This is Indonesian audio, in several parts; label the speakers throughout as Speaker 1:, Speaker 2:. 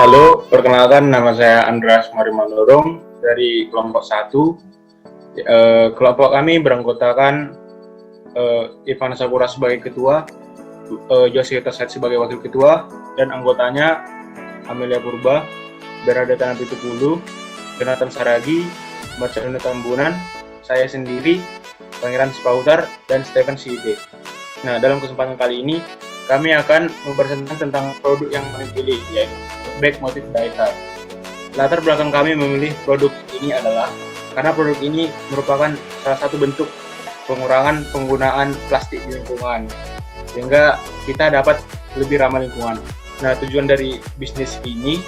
Speaker 1: Halo, perkenalkan nama saya Andreas Marimanurung dari kelompok 1. Kelompok kami beranggotakan Ivan Sakura sebagai ketua, Josita Said sebagai wakil ketua, dan anggotanya Amelia Purba, Bernadetta Napitupulu, Jonathan Saragi, Marcelino Tambunan, saya sendiri, Pangeran Spautar, dan Stephen Side. Nah, dalam kesempatan kali ini, kami akan mempresentasikan tentang produk yang kami pilih, yaitu Back Motif Die-Tie. Latar belakang kami memilih produk ini adalah karena produk ini merupakan salah satu bentuk pengurangan penggunaan plastik di lingkungan, sehingga kita dapat lebih ramah lingkungan. Nah, tujuan dari bisnis ini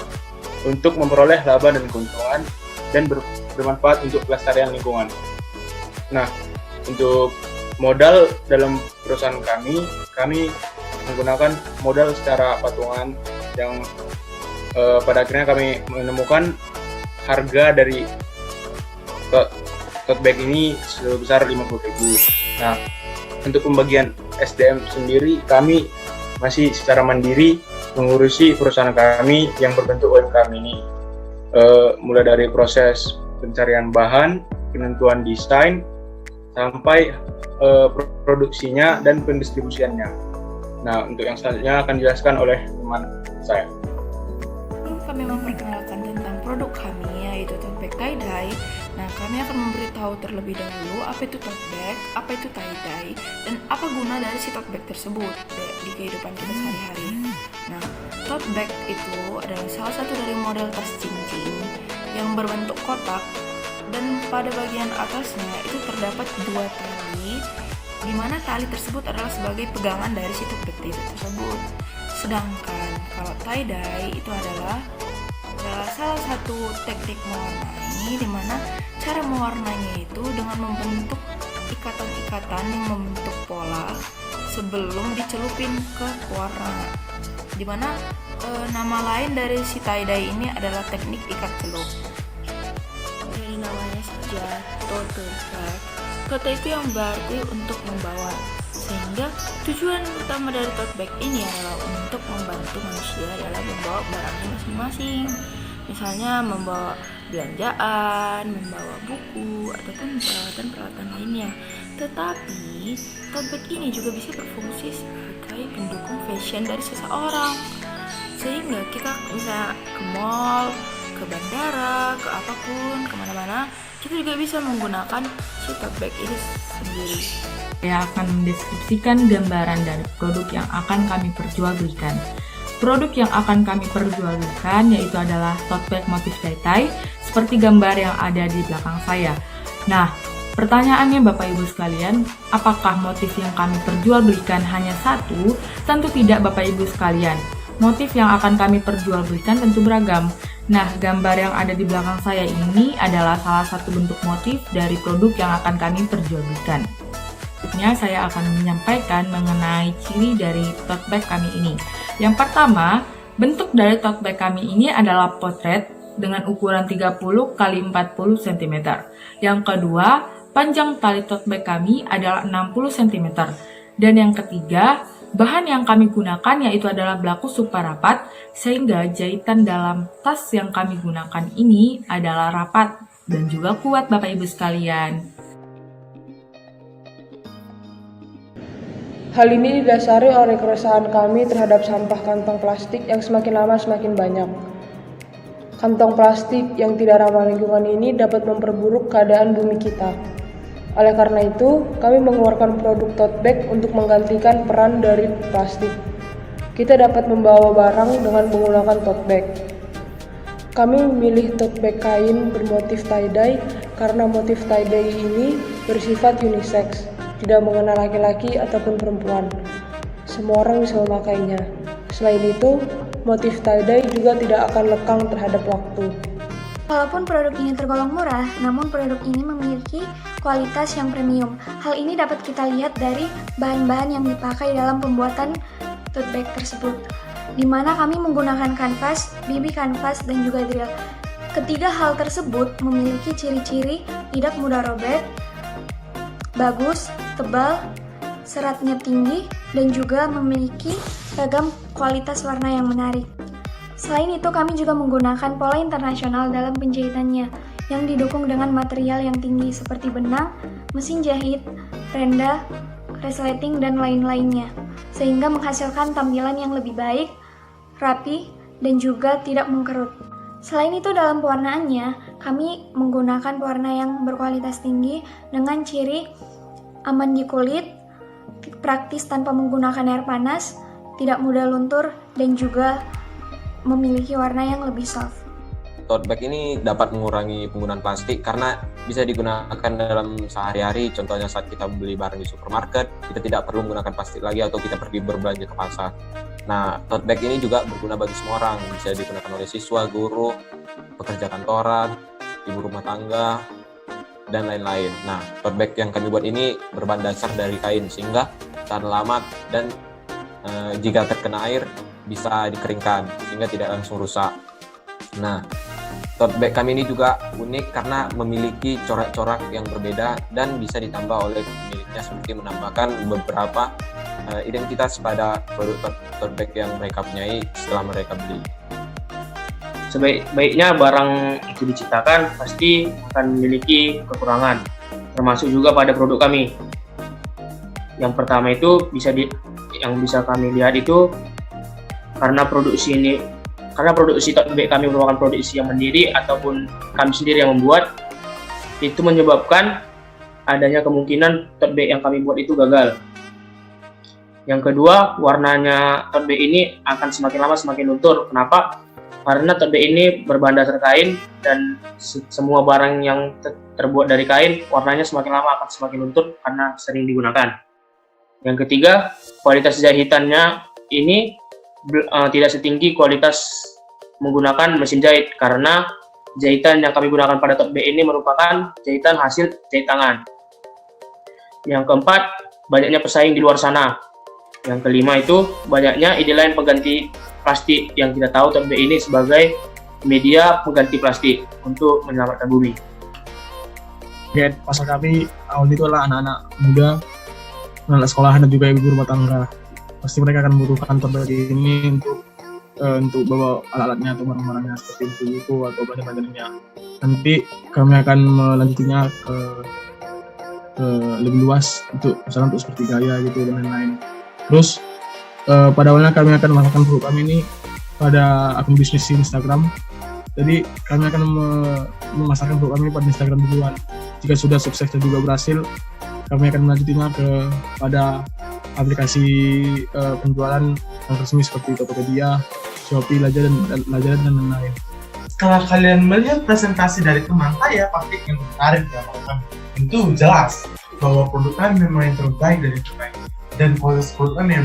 Speaker 1: untuk memperoleh laba dan keuntungan dan bermanfaat untuk pelestarian lingkungan. Nah, untuk modal dalam perusahaan kami menggunakan modal secara patungan yang pada akhirnya kami menemukan harga dari tote bag ini sebesar 50.000. Nah, untuk pembagian SDM sendiri kami masih secara mandiri mengurusi perusahaan kami yang berbentuk UMKM ini, mulai dari proses pencarian bahan, penentuan desain, sampai produksinya dan pendistribusiannya. Nah, untuk yang selanjutnya akan dijelaskan oleh teman saya.
Speaker 2: Kami memperkenalkan tentang produk kami, yaitu tote bag tie-dye. Nah, kami akan memberitahu terlebih dahulu apa itu tote bag, apa itu tie-dye, dan apa guna dari si tote bag tersebut di kehidupan kita sehari-hari. Nah, tote bag itu adalah salah satu dari model tas cincin yang berbentuk kotak, dan pada bagian atasnya itu terdapat 2 tali, di mana tali tersebut adalah sebagai pegangan dari si tote bag tersebut. Sedangkan kalau tie-dye itu adalah salah satu teknik mewarnai, di mana cara mewarnainya itu dengan membentuk ikatan-ikatan yang membentuk pola sebelum dicelupin ke warna. Di mana nama lain dari si tie-dye ini adalah teknik ikat celup. Dari namanya saja tote bag. Tote itu yang berarti untuk membawa, sehingga tujuan utama dari tote bag ini adalah untuk membantu manusia dalam membawa barangnya masing-masing. Misalnya membawa belanjaan, membawa buku, ataupun peralatan-peralatan lainnya. Tetapi tote bag ini juga bisa berfungsi sebagai pendukung fashion dari seseorang, sehingga kita bisa ke mall, ke bandara, ke apapun, kemana-mana, kita juga bisa menggunakan si tote bag ini sendiri.
Speaker 3: Saya akan mendeskripsikan gambaran dari produk yang akan kami perjualbelikan. Produk yang akan kami perjualbelikan yaitu adalah tote bag motif tie-tie seperti gambar yang ada di belakang saya. Nah, pertanyaannya Bapak Ibu sekalian, apakah motif yang kami perjualbelikan hanya satu? Tentu tidak Bapak Ibu sekalian. Motif yang akan kami perjualbelikan tentu beragam. Nah, gambar yang ada di belakang saya ini adalah salah satu bentuk motif dari produk yang akan kami perjualbelikan. Selanjutnya saya akan menyampaikan mengenai ciri dari tote bag kami ini. Yang pertama, bentuk dari tote bag kami ini adalah potret dengan ukuran 30 x 40 cm. Yang kedua, panjang tali tote bag kami adalah 60 cm. Dan yang ketiga, bahan yang kami gunakan yaitu adalah belaku super rapat, sehingga jahitan dalam tas yang kami gunakan ini adalah rapat dan juga kuat Bapak Ibu sekalian.
Speaker 4: Hal ini didasari oleh keresahan kami terhadap sampah kantong plastik yang semakin lama semakin banyak. Kantong plastik yang tidak ramah lingkungan ini dapat memperburuk keadaan bumi kita. Oleh karena itu, kami mengeluarkan produk tote bag untuk menggantikan peran dari plastik. Kita dapat membawa barang dengan menggunakan tote bag. Kami memilih tote bag kain bermotif tie-dye karena motif tie-dye ini bersifat unisex, tidak mengenal laki-laki ataupun perempuan. Semua orang bisa memakainya. Selain itu, motif tie-dye juga tidak akan lekang terhadap waktu.
Speaker 5: Walaupun produk ini tergolong murah, namun produk ini memiliki kualitas yang premium. Hal ini dapat kita lihat dari bahan-bahan yang dipakai dalam pembuatan tote bag tersebut, di mana kami menggunakan kanvas, BB kanvas, dan juga drill. Ketiga hal tersebut memiliki ciri-ciri tidak mudah robek, bagus, tebal, seratnya tinggi, dan juga memiliki ragam kualitas warna yang menarik. Selain itu, kami juga menggunakan pola internasional dalam penjahitannya, yang didukung dengan material yang tinggi seperti benang, mesin jahit, renda, resleting, dan lain-lainnya, sehingga menghasilkan tampilan yang lebih baik, rapi, dan juga tidak mengkerut. Selain itu, dalam pewarnaannya, kami menggunakan pewarna yang berkualitas tinggi dengan ciri aman di kulit, praktis tanpa menggunakan air panas, tidak mudah luntur, dan juga memiliki warna yang lebih soft.
Speaker 6: Tote bag ini dapat mengurangi penggunaan plastik karena bisa digunakan dalam sehari-hari. Contohnya saat kita beli barang di supermarket, kita tidak perlu menggunakan plastik lagi atau kita pergi berbelanja ke pasar. Nah, tote bag ini juga berguna bagi semua orang. Bisa digunakan oleh siswa, guru, pekerja kantoran, ibu rumah tangga, dan lain-lain. Nah, tote bag yang kami buat ini berbahan dasar dari kain sehingga tahan lama dan jika terkena air bisa dikeringkan sehingga tidak langsung rusak. Nah, tote bag kami ini juga unik karena memiliki corak-corak yang berbeda dan bisa ditambah oleh pemiliknya seperti menambahkan beberapa identitas pada produk tote bag yang mereka punyai setelah mereka beli.
Speaker 7: Sebaik-baiknya barang itu diciptakan pasti akan memiliki kekurangan, termasuk juga pada produk kami. Yang pertama itu yang bisa kami lihat itu karena produksi tote bag kami merupakan produksi yang mandiri ataupun kami sendiri yang membuat, itu menyebabkan adanya kemungkinan tote bag yang kami buat itu gagal. Yang kedua, warnanya tote bag ini akan semakin lama semakin luntur. Kenapa? Karena tote bag ini berbahan dasar kain dan semua barang yang terbuat dari kain warnanya semakin lama akan semakin luntur karena sering digunakan. Yang ketiga, kualitas jahitannya ini tidak setinggi kualitas menggunakan mesin jahit karena jahitan yang kami gunakan pada tote bag ini merupakan jahitan hasil jahit tangan. Yang keempat, banyaknya pesaing di luar sana. Yang kelima itu banyaknya ide lain pengganti plastik yang kita tahu tote bag ini sebagai media pengganti plastik untuk menyelamatkan bumi.
Speaker 8: Target pasar kami awal itu adalah anak-anak muda, anak sekolahan dan juga ibu rumah tangga. Pasti mereka akan membutuhkan tote bag ini untuk bawa alat-alatnya atau barang-barangnya seperti buku atau belanja-belanjanya. Nanti kami akan melanjutinya ke lebih luas misalnya untuk seperti gaya gitu dan lain-lain. Terus pada awalnya kami akan memasarkan produk kami ini pada akun bisnis di Instagram. Jadi kami akan memasarkan produk kami pada Instagram duluan. Jika sudah sukses dan juga berhasil, kami akan melanjutinya pada aplikasi penjualan yang resmi seperti Tokopedia, Shopee, Lazada dan lain-lain.
Speaker 9: Setelah kalian melihat presentasi dari teman saya, pasti yang tertarik ya kami. Tentu jelas bahwa produk kami memang yang terbaik dari yang terbaik dan kualitas produk kami yang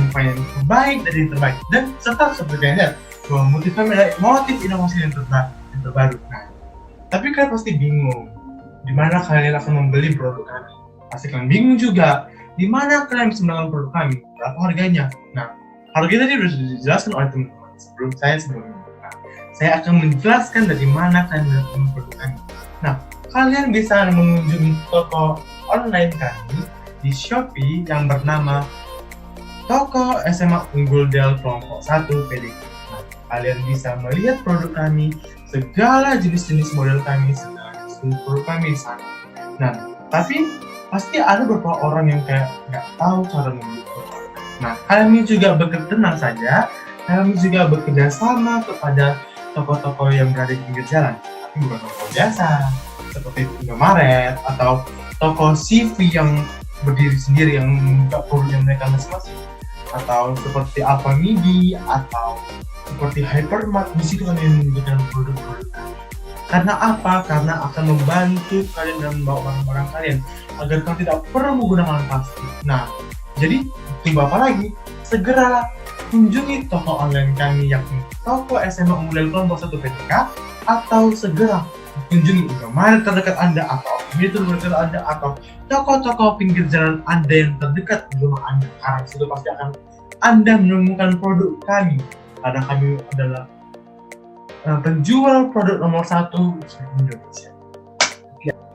Speaker 9: terbaik dari yang terbaik, dan serta seperti yang lihat bahwa motif kami adalah motif inovasi yang terbaru. Nah, tapi kalian pasti bingung di mana kalian akan membeli produk kami. Pasti kalian bingung juga di mana kalian bisa mendapatkan produk kami, berapa harganya. Nah, harganya tadi sudah dijelaskan oleh teman-teman sebelumnya. Nah, saya akan menjelaskan dari mana kalian mendapatkan produk kami. Nah, kalian bisa mengunjungi toko online kami di Shopee yang bernama Toko SMA Unggul Del Kelompok 1 PDK. Nah, kalian bisa melihat produk kami, segala jenis-jenis model kami, segala jenis produk kami di sana. Nah, tapi pasti ada beberapa orang yang kayak nggak tahu cara membeli produk. Nah, kami juga tenang saja, kami juga bekerja sama kepada toko-toko yang berada di pinggir jalan, tapi bukan toko biasa seperti Indomaret atau toko CV yang berdiri sendiri yang membuka produknya mereka masing-masing, atau seperti Alfamidi atau seperti Hypermart. Di situ kalian memberikan produk-produk kami. Karena apa? Karena akan membantu kalian dalam membawa barang-barang kalian agar kalian tidak perlu menggunakan plastik. Nah, jadi tunggu apa lagi? Segera kunjungi toko online kami yakni Toko SMA Unggul Kelompok 1 PTK, atau segera kunjungi Indomaret terdekat Anda atau Alfamidi terdekat Anda atau toko-toko pinggir jalan Anda yang terdekat di rumah Anda. Karena itu pasti akan Anda menemukan produk kami, karena kami adalah penjual produk nomor 1 di Indonesia.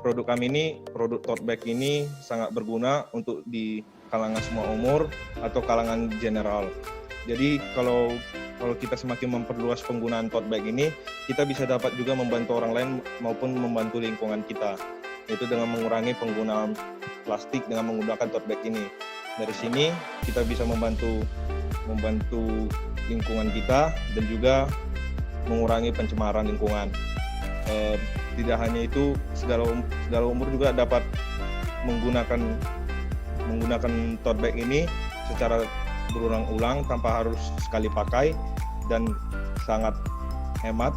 Speaker 10: Produk kami ini, produk tote bag ini sangat berguna untuk di kalangan semua umur atau kalangan general. Jadi kalau kita semakin memperluas penggunaan tote bag ini, kita bisa dapat juga membantu orang lain maupun membantu lingkungan kita, yaitu dengan mengurangi penggunaan plastik dengan menggunakan tote bag ini. Dari sini kita bisa membantu lingkungan kita dan juga mengurangi pencemaran lingkungan. Tidak hanya itu, segala umur juga dapat menggunakan tote bag ini secara berulang-ulang tanpa harus sekali pakai dan sangat hemat,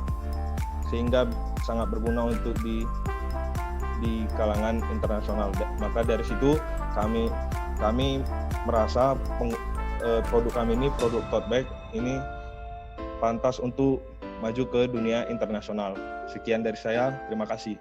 Speaker 10: sehingga sangat berguna untuk di kalangan internasional. Maka dari situ kami merasa produk kami ini, produk tote bag ini pantas untuk maju ke dunia internasional. Sekian dari saya, terima kasih.